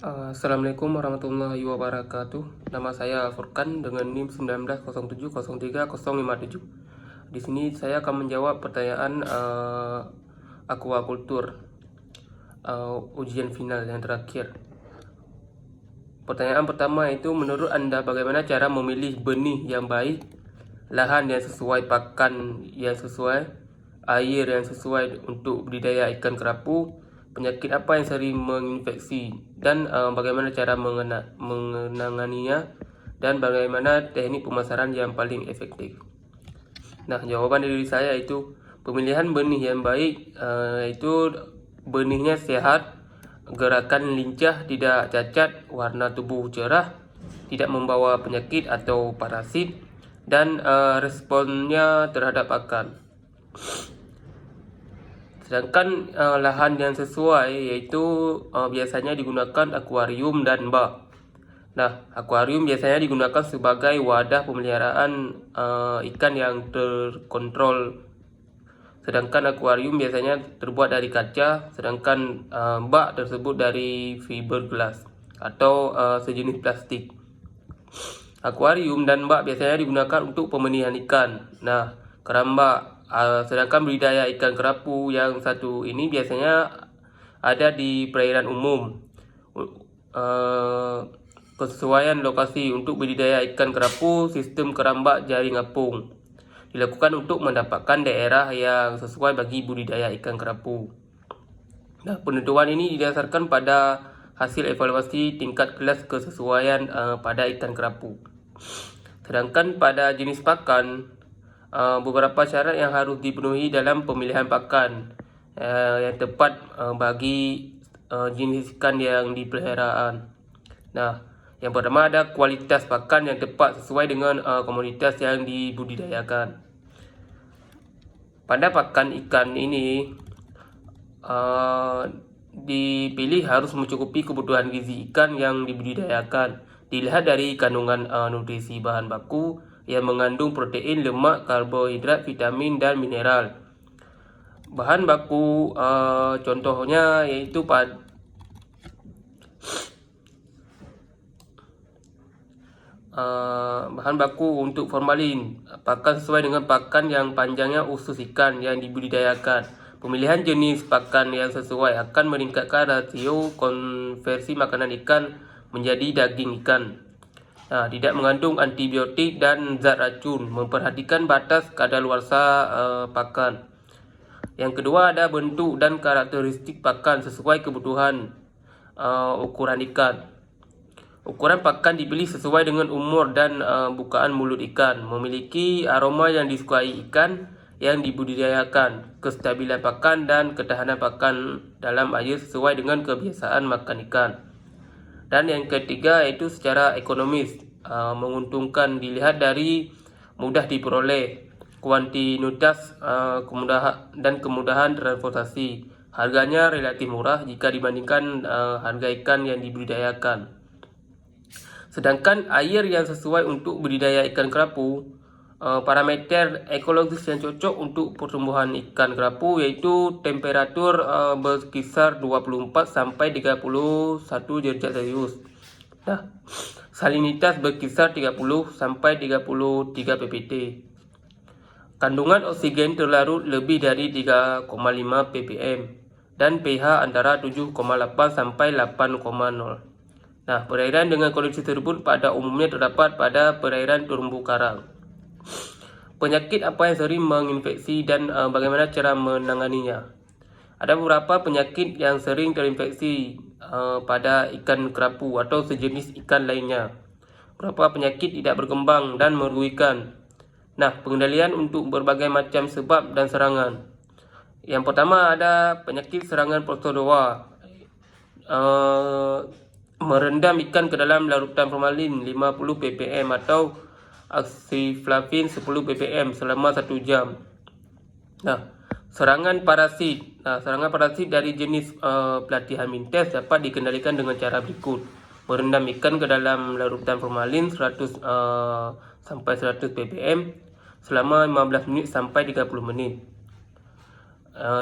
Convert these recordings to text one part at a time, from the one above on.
Assalamualaikum warahmatullahi wabarakatuh. Nama saya Furkan dengan NIM 1907030057. Di sini saya akan menjawab pertanyaan aquacultur ujian final yang terakhir. Pertanyaan pertama itu, menurut Anda bagaimana cara memilih benih yang baik, lahan yang sesuai, pakan yang sesuai, air yang sesuai untuk budidaya ikan kerapu, penyakit apa yang sering menginfeksi, dan bagaimana cara menanganinya, dan bagaimana teknik pemasaran yang paling efektif. Nah, jawaban dari saya itu pemilihan benih yang baik itu benihnya sehat, gerakan lincah, tidak cacat, warna tubuh cerah, tidak membawa penyakit atau parasit, dan responnya terhadap pakan. Sedangkan lahan yang sesuai yaitu biasanya digunakan akuarium dan bak. Nah, akuarium biasanya digunakan sebagai wadah pemeliharaan ikan yang terkontrol. Sedangkan akuarium biasanya terbuat dari kaca, sedangkan bak tersebut dari fiberglass atau sejenis plastik. Akuarium dan bak biasanya digunakan untuk pemenihan ikan. Nah, keramba. Sedangkan budidaya ikan kerapu yang satu ini biasanya ada di perairan umum. Kesesuaian lokasi untuk budidaya ikan kerapu, sistem keramba jaring apung dilakukan untuk mendapatkan daerah yang sesuai bagi budidaya ikan kerapu. Nah, penentuan ini didasarkan pada hasil evaluasi tingkat kelas kesesuaian pada ikan kerapu. Sedangkan pada jenis pakan, beberapa syarat yang harus dipenuhi dalam pemilihan pakan yang tepat bagi jenis ikan yang dipeliharaan. Nah, yang pertama ada kualitas pakan yang tepat sesuai dengan komoditas yang dibudidayakan. Pada pakan ikan ini dipilih harus mencukupi kebutuhan gizi ikan yang dibudidayakan. Dilihat dari kandungan nutrisi bahan baku yang mengandung protein, lemak, karbohidrat, vitamin, dan mineral. Bahan baku contohnya yaitu bahan baku untuk formalin, pakan sesuai dengan pakan yang panjangnya usus ikan yang dibudidayakan. Pemilihan jenis pakan yang sesuai akan meningkatkan rasio konversi makanan ikan menjadi daging ikan. Nah, tidak mengandung antibiotik dan zat racun. Memperhatikan batas kadaluarsa pakan. Yang kedua ada bentuk dan karakteristik pakan sesuai kebutuhan ukuran ikan. Ukuran pakan dipilih sesuai dengan umur dan bukaan mulut ikan. Memiliki aroma yang disukai ikan yang dibudidayakan. Kestabilan pakan dan ketahanan pakan dalam air sesuai dengan kebiasaan makan ikan. Dan yang ketiga yaitu secara ekonomis, menguntungkan dilihat dari mudah diperoleh, kuantitas, kemudahan transportasi. Harganya relatif murah jika dibandingkan harga ikan yang dibudidayakan. Sedangkan air yang sesuai untuk budidaya ikan kerapu, parameter ekologis yang cocok untuk pertumbuhan ikan kerapu yaitu temperatur berkisar 24 sampai 31 derajat Celcius. Nah, salinitas berkisar 30 sampai 33 ppt. Kandungan oksigen terlarut lebih dari 3,5 ppm dan pH antara 7,8 sampai 8,0. Nah, perairan dengan kondisi tersebut pada umumnya terdapat pada perairan terumbu karang. Penyakit apa yang sering menginfeksi dan bagaimana cara menanganinya? Ada beberapa penyakit yang sering terinfeksi pada ikan kerapu atau sejenis ikan lainnya. Beberapa penyakit tidak berkembang dan merugikan. Nah, pengendalian untuk berbagai macam sebab dan serangan. Yang pertama ada penyakit serangan protozoa. Merendam ikan ke dalam larutan formalin 50 ppm atau oxyflavin 10 ppm selama 1 jam. Nah, serangan parasit. Nah, serangan parasit dari jenis pelatihan mintes dapat dikendalikan dengan cara berikut. Merendam ikan ke dalam larutan formalin 100 sampai 100 ppm selama 15 menit sampai 30 menit.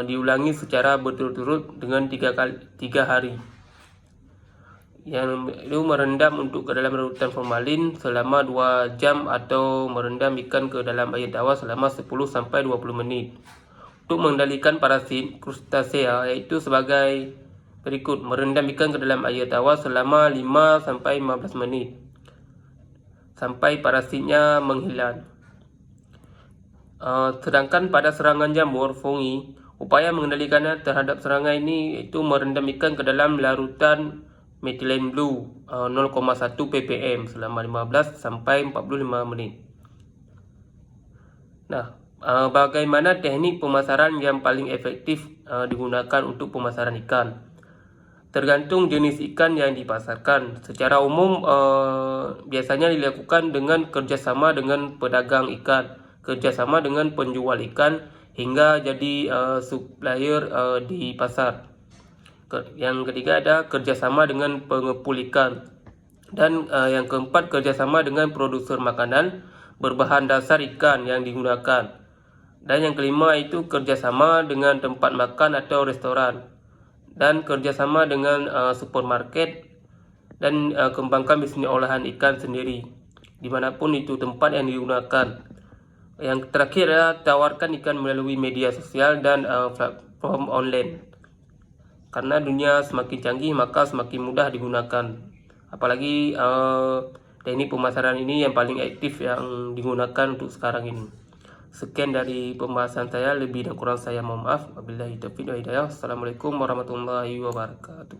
Diulangi secara berturut-turut dengan 3 hari. yang itu merendam untuk ke dalam larutan formalin selama 2 jam atau merendam ikan ke dalam air tawar selama 10 sampai 20 menit. Untuk mengendalikan parasit krustasea yaitu sebagai berikut: merendam ikan ke dalam air tawar selama 5 sampai 15 menit sampai parasitnya menghilang. Sedangkan pada serangan jamur fungi, upaya mengendalikannya terhadap serangan ini itu merendam ikan ke dalam larutan methylene blue 0,1 ppm selama 15 sampai 45 menit. Nah, bagaimana teknik pemasaran yang paling efektif digunakan untuk pemasaran ikan? Tergantung jenis ikan yang dipasarkan. Secara umum biasanya dilakukan dengan kerjasama dengan pedagang ikan, kerjasama dengan penjual ikan, hingga jadi supplier di pasar. Yang ketiga ada kerjasama dengan pengepul ikan. Dan yang keempat, kerjasama dengan produser makanan berbahan dasar ikan yang digunakan. Dan yang kelima itu kerjasama dengan tempat makan atau restoran. Dan kerjasama dengan supermarket. Dan kembangkan bisnis olahan ikan sendiri, dimanapun itu tempat yang digunakan. Yang terakhir adalah tawarkan ikan melalui media sosial dan platform online. Karena dunia semakin canggih, maka semakin mudah digunakan. Apalagi teknik pemasaran ini yang paling aktif yang digunakan untuk sekarang ini. Sekian dari pembahasan saya, lebih dan kurang saya mohon maaf. Wabillahi taufiq wal hidayah. Assalamualaikum warahmatullahi wabarakatuh.